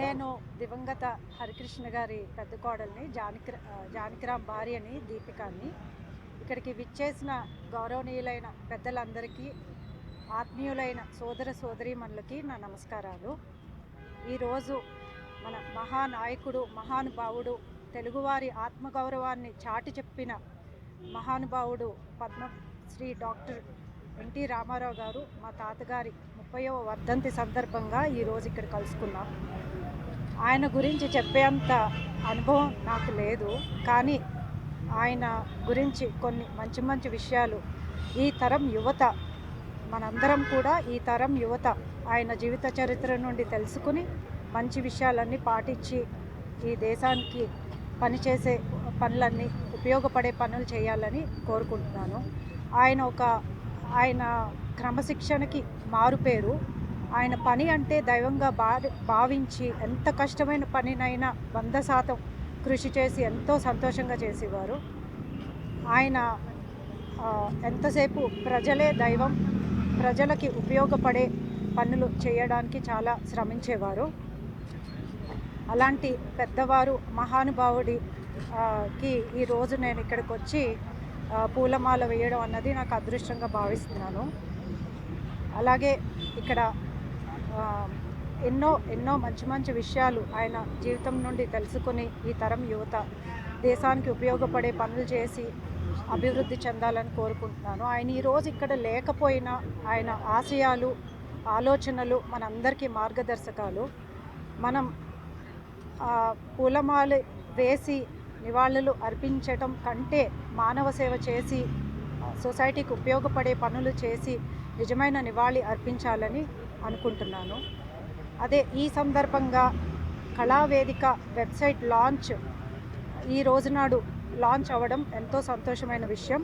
నేను దివంగత హరికృష్ణ గారి పెద్ద కోడల్ని జానకిరామ్ భార్యని దీపికాని. ఇక్కడికి విచ్చేసిన గౌరవనీయులైన పెద్దలందరికీ, ఆత్మీయులైన సోదర సోదరీమణులకి నా నమస్కారాలు. ఈరోజు మన మహానాయకుడు, మహానుభావుడు, తెలుగువారి ఆత్మగౌరవాన్ని చాటి చెప్పిన మహానుభావుడు పద్మశ్రీ డాక్టర్ ఎన్టీ రామారావు గారు, మా తాతగారి 30వ వర్ధంతి సందర్భంగా ఈరోజు ఇక్కడ కలుసుకున్నాం. ఆయన గురించి చెప్పేంత అనుభవం నాకు లేదు, కానీ ఆయన గురించి కొన్ని మంచి మంచి విషయాలు ఈ తరం యువత, మనందరం కూడా ఈ తరం యువత ఆయన జీవిత చరిత్ర నుండి తెలుసుకుని మంచి విషయాలన్నీ పాటించి ఈ దేశానికి పనిచేసే పనులన్నీ, ఉపయోగపడే పనులు చేయాలని కోరుకుంటున్నాను. ఆయన క్రమశిక్షణకి మారుపేరు. ఆయన పని అంటే దైవంగా భావించి ఎంత కష్టమైన పనినైనా 100% కృషి చేసి ఎంతో సంతోషంగా చేసేవారు. ఆయన ఎంతసేపు ప్రజలే దైవం, ప్రజలకి ఉపయోగపడే పనులు చేయడానికి చాలా శ్రమించేవారు. అలాంటి పెద్దవారు, మహానుభావుడికి ఈరోజు నేను ఇక్కడికి వచ్చి పూలమాల వేయడం అన్నది నాకు అదృష్టంగా భావిస్తున్నాను. అలాగే ఇక్కడ ఎన్నో మంచి మంచి విషయాలు ఆయన జీవితం నుండి తెలుసుకుని ఈ తరం యువత దేశానికి ఉపయోగపడే పనులు చేసి అభివృద్ధి చెందాలని కోరుకుంటున్నాను. ఆయన ఈరోజు ఇక్కడ లేకపోయినా ఆయన ఆశయాలు, ఆలోచనలు మనందరికీ మార్గదర్శకాలు. మనం పూలమాల వేసి నివాళులు అర్పించటం కంటే మానవ సేవ చేసి సొసైటీకి ఉపయోగపడే పనులు చేసి నిజమైన నివాళి అర్పించాలని అనుకుంటున్నాను. అదే ఈ సందర్భంగా కళావేదిక వెబ్సైట్ లాంచ్ ఈ రోజునాడు లాంచ్ అవ్వడం ఎంతో సంతోషమైన విషయం.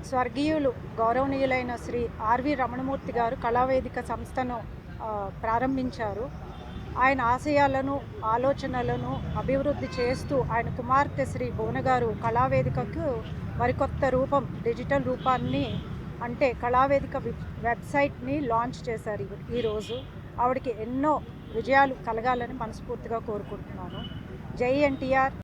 స్వర్గీయులు గౌరవనీయులైన శ్రీ ఆర్వి రమణమూర్తి గారు కళావేదిక సంస్థను ప్రారంభించారు. ఆయన ఆశయాలను, ఆలోచనలను అభివృద్ధి చేస్తూ ఆయన కుమార్తె శ్రీ భువన గారు కళావేదికకు మరికొత్త రూపం, డిజిటల్ రూపాన్ని అంటే కళావేదిక వెబ్సైట్ని లాంచ్ చేశారు ఈరోజు. ఆవిడకి ఎన్నో విజయాలు కలగాలని మనస్ఫూర్తిగా కోరుకుంటున్నాను. జై ఎన్టీఆర్.